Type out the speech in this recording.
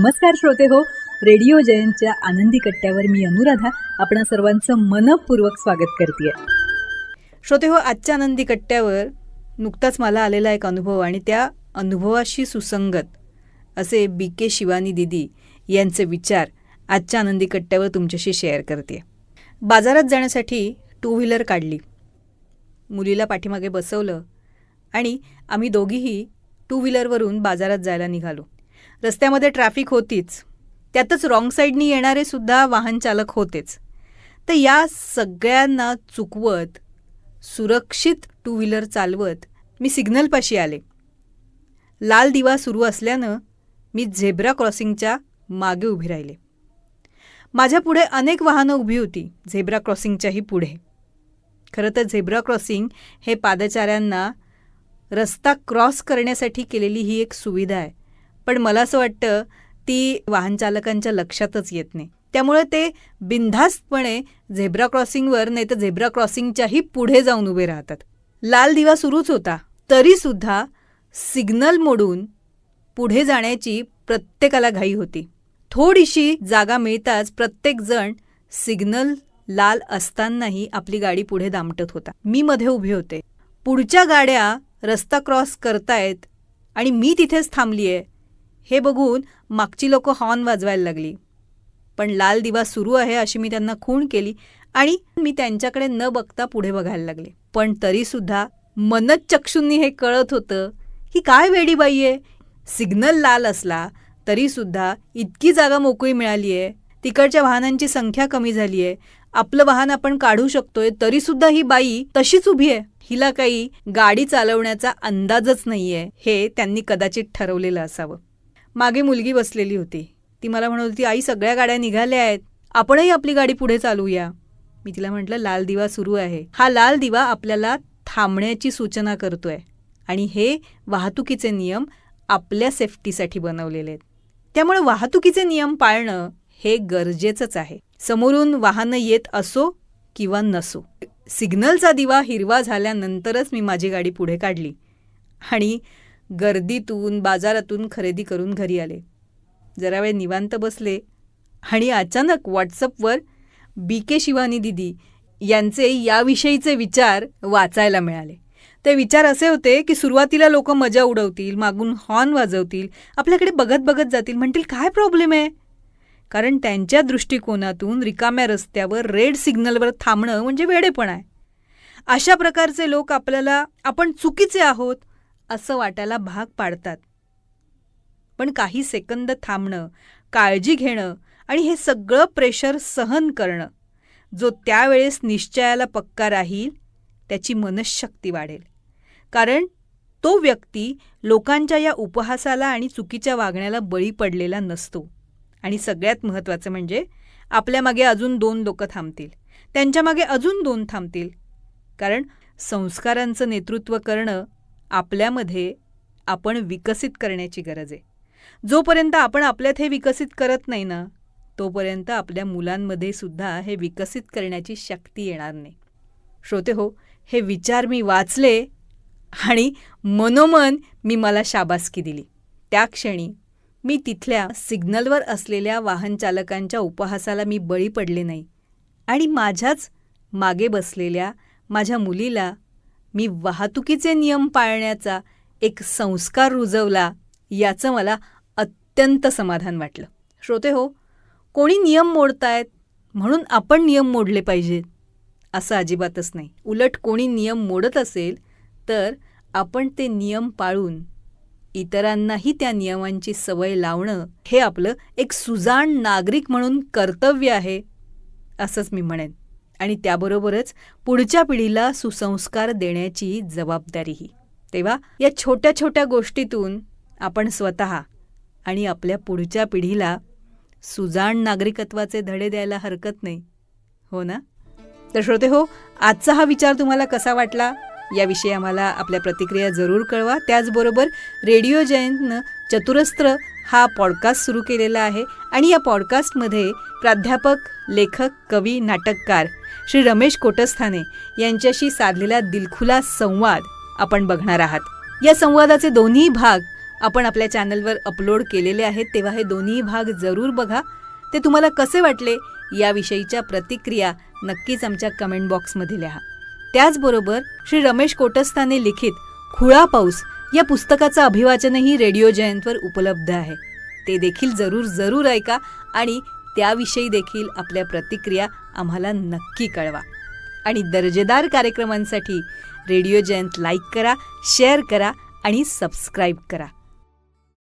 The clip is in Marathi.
नमस्कार श्रोते हो, रेडिओ जयंतच्या आनंदी कट्ट्यावर मी अनुराधा आपणा सर्वांचं मनपूर्वक स्वागत करते. श्रोते हो, आजच्या आनंदी कट्ट्यावर नुकताच मला आलेला एक अनुभव आणि त्या अनुभवाशी सुसंगत असे BK शिवानी दीदी यांचे विचार आजच्या आनंदी कट्ट्यावर तुमच्याशी शेअर करते. बाजारात जाण्यासाठी 2 व्हीलर काढली, मुलीला पाठीमागे बसवलं आणि आम्ही दोघीही 2 व्हीलरवरून बाजारात जायला निघालो. रस्त्यामध्ये ट्रॅफिक होतीच, त्यातच रॉंग साईडनी येणारे सुद्धा वाहन चालक होतेच. तर या सगळ्यांना चुकवत सुरक्षित 2 व्हीलर चालवत मी सिग्नलपाशी आले. लाल दिवा सुरू असल्यानं मी झेब्रा क्रॉसिंगच्या मागे उभी राहिले. माझ्या पुढे अनेक वाहनं उभी होती, झेब्रा क्रॉसिंगच्याही पुढे. खरं तर झेब्रा क्रॉसिंग हे पादचाऱ्यांना रस्ता क्रॉस करण्यासाठी केलेली ही एक सुविधा आहे, पण मला असं वाटतं ती वाहनचालकांच्या लक्षातच येत नाही. त्यामुळे ते बिनधास्तपणे झेब्रा क्रॉसिंगवर नाही तर झेब्रा क्रॉसिंगच्याही पुढे जाऊन उभे राहतात. लाल दिवा सुरूच होता तरीसुद्धा सिग्नल मोडून पुढे जाण्याची प्रत्येकाला घाई होती. थोडीशी जागा मिळताच प्रत्येकजण सिग्नल लाल असतानाही आपली गाडी पुढे दामटत होता. मी मध्ये उभे होते. पुढच्या गाड्या रस्ता क्रॉस करतायत आणि मी तिथेच थांबली आहे हे बघून मागची लोकं हॉर्न वाजवायला लागली. पण लाल दिवा सुरू आहे अशी मी त्यांना खूण केली आणि मी त्यांच्याकडे न बघता पुढे बघायला लागले. पण तरीसुद्धा मनचक्षूंनी हे कळत होतं ही काय वेडी बाई आहे. सिग्नल लाल असला तरीसुद्धा इतकी जागा मोकळी मिळाली आहे, तिकडच्या वाहनांची संख्या कमी झाली आहे, आपलं वाहन आपण काढू शकतोय, तरीसुद्धा ही बाई तशीच उभी आहे. हिला काही गाडी चालवण्याचा अंदाजच नाहीये हे त्यांनी कदाचित ठरवलेलं असावं. मागे मुलगी बसलेली होती. ती मला म्हणत होती, आई सगळ्या गाड्या निघाल्या आहेत, आपणही आपली गाडी पुढे चालवूया. मी तिला म्हटलं लाल दिवा सुरू आहे. हा लाल दिवा आपल्याला थांबण्याची सूचना करतोय आणि हे वाहतुकीचे नियम आपल्या सेफ्टीसाठी बनवलेले आहेत. त्यामुळे वाहतुकीचे नियम पाळणं हे गरजेचंच आहे, समोरून वाहनं येत असो किंवा नसो. सिग्नलचा दिवा हिरवा झाल्यानंतरच मी माझी गाडी पुढे काढली आणि गर्दीतून बाजारातून खरेदी करून घरी आले. जरा वेळ निवांत बसले आणि अचानक व्हॉट्सअपवर BK शिवानी दीदी यांचे याविषयीचे विचार वाचायला मिळाले. ते विचार असे होते की सुरुवातीला लोक मजा उडवतील, मागून हॉर्न वाजवतील, आपल्याकडे बघत बघत जातील, म्हणतील काय प्रॉब्लेम आहे. कारण त्यांच्या दृष्टिकोनातून रिकाम्या रस्त्यावर रेड सिग्नलवर थांबणं म्हणजे वेडेपणा आहे. अशा प्रकारचे लोक आपल्याला आपण चुकीचे आहोत असं वाटायला भाग पाडतात. पण काही सेकंद थांबणं, काळजी घेणं आणि हे सगळं प्रेशर सहन करणं, जो त्यावेळेस निश्चयाला पक्का राहील त्याची मनःशक्ती वाढेल. कारण तो व्यक्ती लोकांच्या या उपहासाला आणि चुकीच्या वागण्याला बळी पडलेला नसतो. आणि सगळ्यात महत्त्वाचं म्हणजे आपल्या मागे अजून 2 लोकं थांबतील, त्यांच्या मागे अजून 2 थांबतील. कारण संस्कारांचं नेतृत्व करणं आपल्यामध्ये आपण विकसित करण्याची गरज आहे. जोपर्यंत आपण आपल्यात हे विकसित करत नाही ना, तोपर्यंत आपल्या मुलांमध्ये सुद्धा हे विकसित करण्याची शक्ती येणार नाही. श्रोते हो, हे विचार मी वाचले आणि मनोमन मी मला शाबासकी दिली. त्या क्षणी मी तिथल्या सिग्नलवर असलेल्या वाहन चालकांच्या उपहासाला मी बळी पडले नाही आणि माझ्याच मागे बसलेल्या माझ्या मुलीला मी वाहतुकीचे नियम पाळण्याचा एक संस्कार रुजवला याचं मला अत्यंत समाधान वाटलं. श्रोते हो, कोणी नियम मोडतायत म्हणून आपण नियम मोडले पाहिजेत असं अजिबातच नाही. उलट कोणी नियम मोडत असेल तर आपण ते नियम पाळून इतरांनाही त्या नियमांची सवय लावणं हे आपलं एक सुजाण नागरिक म्हणून कर्तव्य आहे असंच मी म्हणेन. आणि त्याबरोबरच पुढच्या पिढीला सुसंस्कार देण्याची जबाबदारीही. तेव्हा या छोट्या छोट्या गोष्टीतून आपण स्वतः आणि आपल्या पुढच्या पिढीला सुजाण नागरिकत्वाचे धडे द्यायला हरकत नाही, हो ना? तर श्रोते हो, आजचा हा विचार तुम्हाला कसा वाटला याविषयी आम्हाला आपल्या प्रतिक्रिया जरूर कळवा. त्याचबरोबर रेडिओ जयंतनं चतुरस्त्र हा पॉडकास्ट सुरू केलेला आहे आणि या पॉडकास्टमध्ये प्राध्यापक, लेखक, कवी, नाटककार श्री रमेश कोटस्थाने यांच्याशी साधलेला दिलखुलास संवाद आपण बघणार आहात. या संवादाचे दोन्ही भाग आपण आपल्या चॅनलवर अपलोड केलेले आहेत, तेव्हा हे दोन्ही भाग जरूर बघा. ते तुम्हाला कसे वाटले याविषयीच्या प्रतिक्रिया नक्कीच आमच्या कमेंट बॉक्समध्ये लिहा. त्याचबरोबर श्री रमेश कोटस्थाने लिखित खुळा पाऊस या पुस्तकाचं अभिवाचनही रेडिओ जयंतवर उपलब्ध आहे. ते देखील जरूर ऐका आणि त्याविषयी देखील आपल्या प्रतिक्रिया आम्हाला नक्की कळवा. आणि दर्जेदार कार्यक्रमांसाठी रेडिओ जयंत लाईक करा, शेअर करा आणि सबस्क्राईब करा.